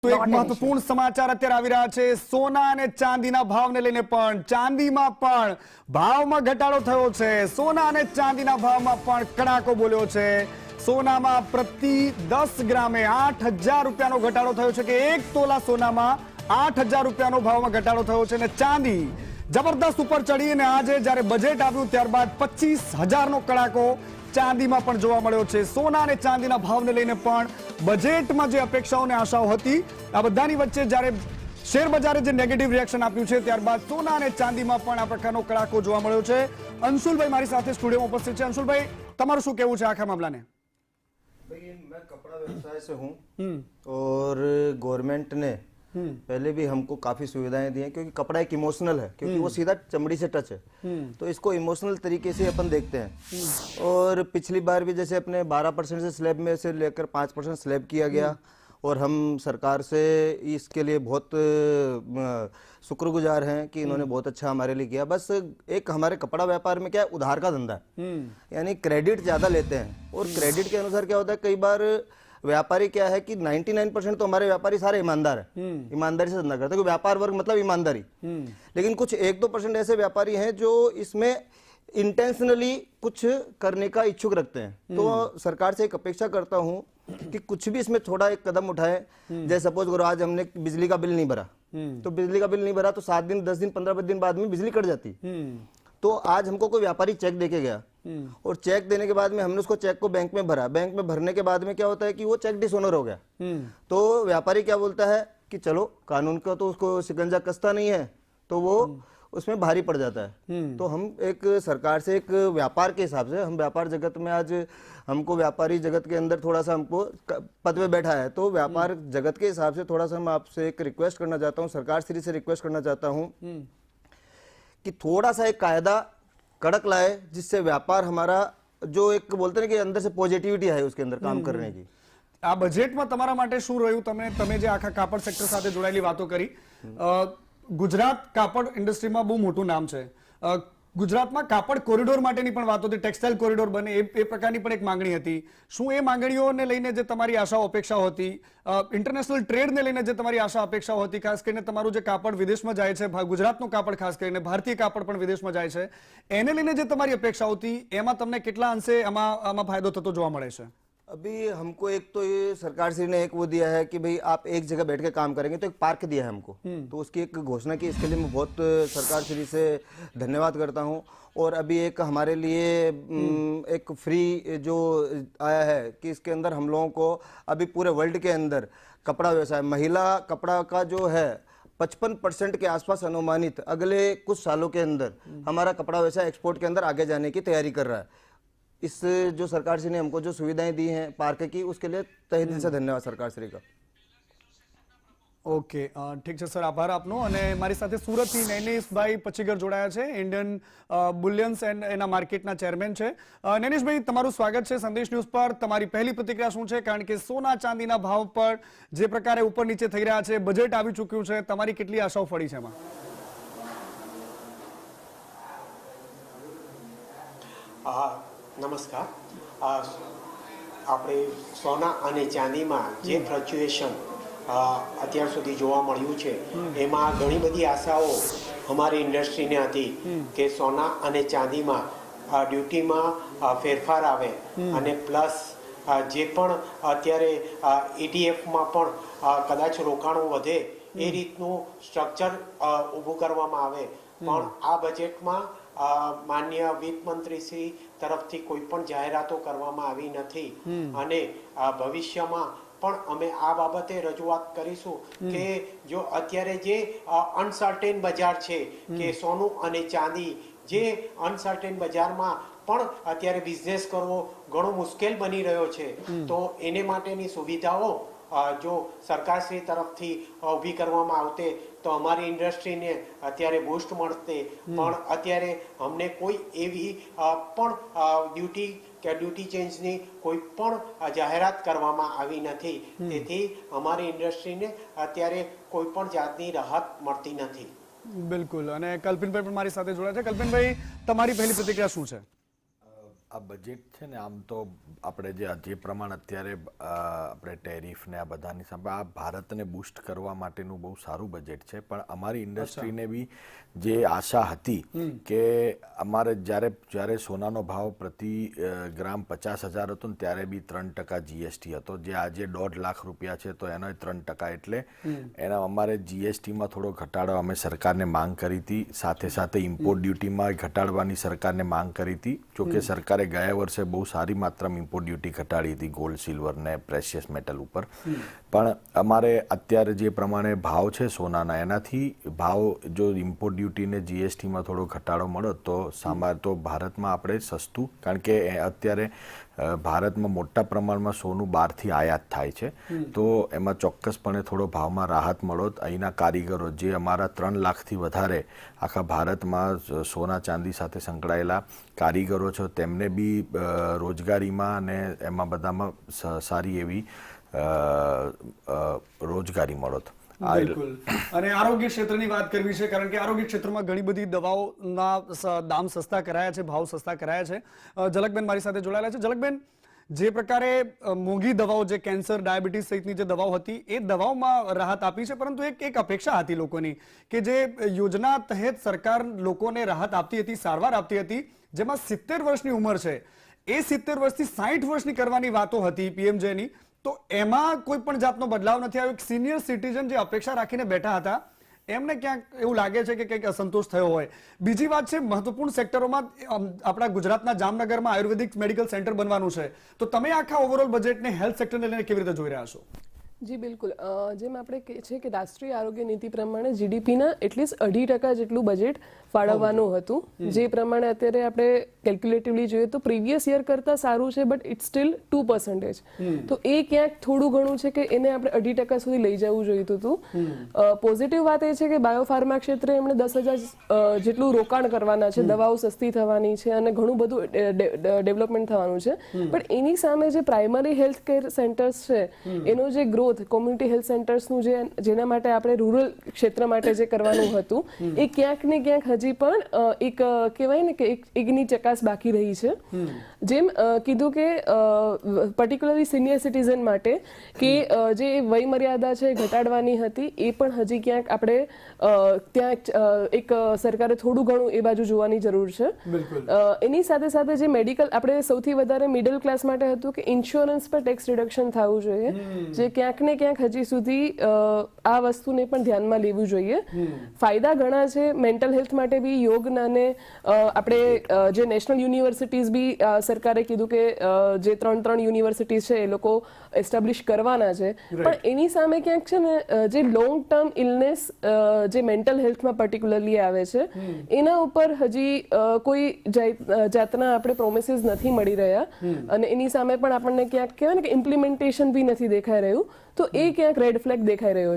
તો એક મહત્વપૂર્ણ સમાચાર અત્યારે આવી રહ્યા છે સોના અને ચાંદીના ભાવને લઈને પણ ચાંદીમાં પણ ભાવમાં ઘટાડો થયો છે સોના અને ચાંદીના ભાવમાં પણ કડાકો બોલ્યો છે સોનામાં પ્રતિ 10 ગ્રામે 8000 રૂપિયાનો ઘટાડો થયો છે કે 1 તોલા સોનામાં 8000 રૂપિયાનો ભાવમાં ઘટાડો થયો છે અને ચાંદી જબરદસ્ત ઉપર ચડી અને આજે જ્યારે બજેટ આવ્યું ત્યારબાદ 25000 નો કડાકો ચાંદીમાં પણ જોવા મળ્યો છે સોના અને ચાંદીના ભાવને લઈને પણ બજેટમાં જે અપેક્ષાઓ અને આશાઓ હતી આ બધાની વચ્ચે જ્યારે શેર બજારે જે નેગેટિવ રિએક્શન આપ્યું છે ત્યારબાદ સોના અને ચાંદીમાં પણ આ પ્રકારનો કડાકો જોવા મળ્યો છે અંશુલભાઈ મારી સાથે સ્ટુડિયોમાં ઉપસ્થિત છે અંશુલભાઈ તમારું શું કહેવું છે આખા મામલાને भाई मैं कपड़ा व्यवसाय से हूँ और गवर्नमेंट ने पहले भी हमको काफी सुविधाएं दी हैं क्योंकि कपड़ा एक इमोशनल है क्योंकि वो सीधा चमड़ी से टच है तो इसको इमोशनल तरीके से अपन देखते हैं और पिछली बार भी जैसे अपने 12% से स्लैब में से लेकर 5% स्लैब किया गया और हम सरकार से इसके लिए बहुत शुक्रगुजार हैं कि इन्होंने बहुत अच्छा हमारे लिए किया। बस एक हमारे कपड़ा व्यापार में क्या है उधार का धंधा है यानी क्रेडिट ज्यादा लेते हैं और क्रेडिट के अनुसार क्या होता है कई बार व्यापारी क्या है कि 99% तो हमारे व्यापारी सारे ईमानदार हैं ईमानदारी से धंधा करते हैं व्यापार वर्ग मतलब ईमानदारी लेकिन कुछ 1-2% ऐसे व्यापारी हैं जो इसमें इंटेंशनली कुछ करने का इच्छुक रखते हैं तो सरकार से एक अपेक्षा करता हूं कि कुछ भी इसमें थोड़ा एक कदम उठाए जैसे सपोज करो आज हमने बिजली का बिल नहीं भरा तो बिजली का बिल नहीं भरा तो 7 दिन 10 दिन 15 दिन बाद में बिजली कट जाती तो आज हमको कोई व्यापारी चेक देके गया और चेक देने के बाद में हमने उसको चेक को बैंक में भरा बैंक में भरने के बाद में क्या होता है कि वो चेक डिसऑनर हो गया तो व्यापारी क्या बोलता है कि चलो कानून का तो उसको शिकंजा कसता नहीं है तो वो उसमें भारी पड़ जाता है तो हम एक सरकार से एक व्यापार के हिसाब से हम व्यापार जगत में आज हमको व्यापारी जगत के अंदर थोड़ा सा हमको पद पे बैठा है तो व्यापार जगत के हिसाब से थोड़ा सा मैं आपसे एक रिक्वेस्ट करना चाहता हूँ सरकार श्री से रिक्वेस्ट करना चाहता हूँ कि थोड़ा सा एक कायदा कड़क लाए जिससे व्यापार हमारा जो एक बोलते हैं कि अंदर से पॉजिटिविटी है उसके अंदर काम करने की આ બજેટમાં તમારા માટે શું રહ્યું તમે જે આખા કાપડ સેક્ટર સાથે જોડાયેલી વાતો કરી ગુજરાત કાપડ ઇન્ડસ્ટ્રીમાં બહુ મોટું નામ છે ગુજરાતમાં કાપડ કોરિડોર માટેની પણ વાતો હતી ટેક્સટાઇલ કોરિડોર બને એ પ્રકારની પણ એક માંગણી હતી શું એ માંગણીઓને લઈને જે તમારી આશાઓ અપેક્ષાઓ હતી ઇન્ટરનેશનલ ટ્રેડને લઈને જે તમારી આશા અપેક્ષાઓ હતી ખાસ કરીને તમારું જે કાપડ વિદેશમાં જાય છે ગુજરાતનું કાપડ ખાસ કરીને ભારતીય કાપડ પણ વિદેશમાં જાય છે એને લઈને જે તમારી અપેક્ષાઓ હતી એમાં તમને કેટલા અંશે આમાં ફાયદો થતો જોવા મળે છે अभी हमको एक तो ये सरकार श्री ने एक वो दिया है कि भाई आप एक जगह बैठ के काम करेंगे तो एक पार्क दिया है हमको तो उसकी एक घोषणा की इसके लिए मैं बहुत सरकार श्री से धन्यवाद करता हूँ और अभी एक हमारे लिए एक फ्री जो आया है कि इसके अंदर हम लोगों को अभी पूरे वर्ल्ड के अंदर कपड़ा व्यवसाय महिला कपड़ा का जो है 55% के आसपास अनुमानित अगले कुछ सालों के अंदर हमारा कपड़ा व्यवसाय एक्सपोर्ट के अंदर आगे जाने की तैयारी कर रहा है इस जो सरकार श्री ने हमको जो सुविधाएं दी हैं पार्क की उसके लिए तहे दिल से धन्यवाद सरकार श्री का ઓકે ઠીક છે સર આભાર આપનો અને મારી સાથે સુરતથી નૈનેશભાઈ પચીગર જોડાયા છે ઇન્ડિયન બુલિયન્સ એન્ડ એના માર્કેટના ચેરમેન છે નૈનેશભાઈ તમારું સ્વાગત છે સંદેશ ન્યૂઝ પર તમારી પહેલી પ્રતિક્રિયા શું છે કારણ કે સોના ચાંદીના ભાવ પર જે પ્રકારે ઉપર નીચે થઈ રહ્યા છે બજેટ આવી ચૂક્યું છે તમારી કેટલી આશાઓ ફળી છે એમાં નમસ્કાર આપણે સોના અને ચાંદીમાં જે ફ્લક્ચ્યુએશન અત્યાર સુધી જોવા મળ્યું છે એમાં ઘણી બધી આશાઓ અમારી ઇન્ડસ્ટ્રીને હતી કે સોના અને ચાંદીમાં ડ્યુટીમાં ફેરફાર આવે અને પ્લસ જે પણ અત્યારે ETF પણ કદાચ રોકાણો વધે એ રીતનું સ્ટ્રક્ચર ઊભું કરવામાં આવે પણ આ બજેટમાં માન્ય વિત્ત મંત્રી શ્રી તરફથી કોઈ પણ જાહેરાતો કરવામાં આવી નથી અને ભવિષ્યમાં પણ અમે આ બાબતે રજૂઆત કરીશું કે જો અત્યારે જે અનસર્ટેન બજાર છે કે સોનું અને ચાંદી જે અનસર્ટેન બજારમાં પણ અત્યારે બિઝનેસ કરવો ઘણો મુશ્કેલ બની રહ્યો છે તો એને માટેની સુવિધાઓ જો સરકારશ્રી તરફથી ઊભી કરવામાં આવતે તો અમારી ઇન્ડસ્ટ્રીને અત્યારે બૂસ્ટ મળતે પણ અત્યારે અમને કોઈ એવી પણ ડ્યુટી કે ડ્યુટી ચેન્જની કોઈ પણ જાહેરાત કરવામાં આવી નથી તેથી અમારી ઇન્ડસ્ટ્રીને અત્યારે કોઈ પણ જાતની રાહત મળતી નથી બિલકુલ અને કલ્પિનભાઈ પણ મારી સાથે જોડાયા છે કલ્પિનભાઈ તમારી પહેલી પ્રતિક્રિયા શું છે આ બજેટ છે ને આમ તો આપણે જે પ્રમાણે અત્યારે આપણે ટેરિફ ને આ બધાની સામે આ ભારતને બૂસ્ટ કરવા માટેનું બહુ સારું બજેટ છે, પણ અમારી ઇન્ડસ્ટ્રીને બી જે આશા હતી કે અમારે જ્યારે સોનાનો ભાવ પ્રતિ ગ્રામ 50,000 હતો ને ત્યારે બી 3% જીએસટી હતો, જે આજે 1.5 લાખ રૂપિયા છે તો એનો 3%, એટલે એના અમારે જીએસટીમાં થોડો ઘટાડો અમે સરકારને માંગ કરી હતી, સાથે સાથે ઇમ્પોર્ટ ડ્યુટીમાં ઘટાડવાની સરકારને માંગ કરી હતી. જોકે સરકારે ગયા વર્ષે બહુ સારી માત્રામાં ઇમ્પોર્ટ ડ્યુટી ઘટાડી હતી ગોલ્ડ, સિલ્વર ને પ્રેશિયસ મેટલ ઉપર, પણ અમારે અત્યારે જે પ્રમાણે ભાવ છે સોનાના, એનાથી ભાવ જો ઇમ્પોર્ટ ડ્યુટીને જીએસટીમાં થોડો ઘટાડો મળે તો ભારતમાં આપણે સસ્તું, કારણ કે અત્યારે ભારતમાં મોટા પ્રમાણમાં સોનું બહારથી આયાત થાય છે, તો એમાં ચોક્કસપણે થોડો ભાવમાં રાહત મળોત. અહીંના કારીગરો જે અમારા 3 લાખથી વધારે આખા ભારતમાં સોના ચાંદી સાથે સંકળાયેલા કારીગરો છે તેમને બી રોજગારીમાં અને એમાં બધામાં સારી એવી રોજગારી મળોત. બિલકુલ. અને આરોગ્ય ક્ષેત્રની વાત કરવી છે, કારણ કે આરોગ્ય ક્ષેત્રમાં ઘણી બધી દવાઓના દામ સસ્તા કરાયા છે, ભાવ સસ્તા કરાયા છે. ઝલકબેન મારી સાથે જોડાયેલા છે. ઝલકબેન, જે પ્રકારે મોંઘી દવાઓ, જે કેન્સર, ડાયાબિટીસ સહિતની જે દવાઓ હતી, એ દવાઓમાં રાહત આપી છે, પરંતુ એક અપેક્ષા હતી લોકોની કે જે યોજના તહેત સરકાર લોકોને રાહત આપતી હતી, સારવાર આપતી હતી, જેમાં 70 વર્ષની ઉંમર છે એ 70 વર્ષથી 60 વર્ષની કરવાની વાતો હતી પીએમજેની, તો એમાં કોઈ પણ જાતનો બદલાવ નથી આવ્યો. સિનિયર સિટીઝન જે અપેક્ષા રાખીને બેઠા હતા એમને ક્યાંક એવું લાગે છે કે કંઈક અસંતોષ થયો હોય. બીજી વાત છે, મહત્વપૂર્ણ સેક્ટરોમાં આપણા ગુજરાતના જામનગરમાં આયુર્વેદિક મેડિકલ સેન્ટર બનવાનું છે, તો તમે આખા ઓવરઓલ બજેટને હેલ્થ સેક્ટરને લઈને કેવી રીતે જોઈ રહ્યા છો? જી બિલકુલ, જેમ આપણે કહે છે કે રાષ્ટ્રીય આરોગ્ય નીતિ પ્રમાણે જીડીપીના એટલીસ્ટ 2.5% જેટલું બજેટ ફાળવવાનું હતું, જે પ્રમાણે અત્યારે આપણે કેલ્ક્યુલેટિવલી જોઈએ તો પ્રીવિયસ યર કરતાં સારું છે, બટ ઇટ્સ સ્ટીલ 2%. તો એ ક્યાંક થોડું ઘણું છે કે એને આપણે 2.5% સુધી લઈ જવું જોઈતું હતું. પોઝિટિવ વાત એ છે કે બાયોફાર્મા ક્ષેત્રે એમણે 10,000 જેટલું રોકાણ કરવાના છે, દવાઓ સસ્તી થવાની છે અને ઘણું બધું ડેવલપમેન્ટ થવાનું છે, પણ એની સામે જે પ્રાઇમરી હેલ્થ કેર સેન્ટર્સ છે એનો જે ગ્રોથ, કોમ્યુનિટી હેલ્થ સેન્ટર્સનું જેના માટે આપણે રૂરલ ક્ષેત્ર માટે જે કરવાનું હતું, એ ક્યાંક ને ક્યાંક હજી પણ એક કહેવાય ને કે એકની ચકાસ બાકી રહી છે. જેમ કીધું કે પર્ટિક્યુલરલી સિનિયર સિટીઝન માટે કે જે વય મર્યાદા છે ઘટાડવાની હતી, એ પણ હજી ક્યાંક આપણે ત્યાં એક સરકારે થોડું ઘણું એ બાજુ જોવાની જરૂર છે. એની સાથે સાથે જે મેડિકલ, આપણે સૌથી વધારે મિડલ ક્લાસ માટે હતું કે ઇન્સ્યોરન્સ પર ટેક્સ રિડક્શન થવું જોઈએ, જે ક્યાંક ને ક્યાંક હજી સુધી આ વસ્તુને પણ ધ્યાનમાં લેવું જોઈએ. ફાયદા ઘણા છે મેન્ટલ હેલ્થ માટે બી. યોગના અને આપણે જે નેશનલ યુનિવર્સિટીઝ બી સરકારે કીધું કે જે 3 યુનિવર્સિટીઝ છે એ લોકો એસ્ટાબ્લિશ કરવાના છે, પણ એની સામે ક્યાંક છે ને જે લોંગ ટર્મ ઇલનેસ જે મેન્ટલ હેલ્થમાં પર્ટિક્યુલરલી આવે છે, એના ઉપર હજી કોઈ જાતના આપણે પ્રોમિસીસ નથી મળી રહ્યા, અને એની સામે પણ આપણને ક્યાંક કહેવાય ને કે ઇમ્પ્લિમેન્ટેશન બી નથી દેખાઈ રહ્યું, તો એ ક્યાંક રેડ ફ્લેગ દેખાઈ રહ્યો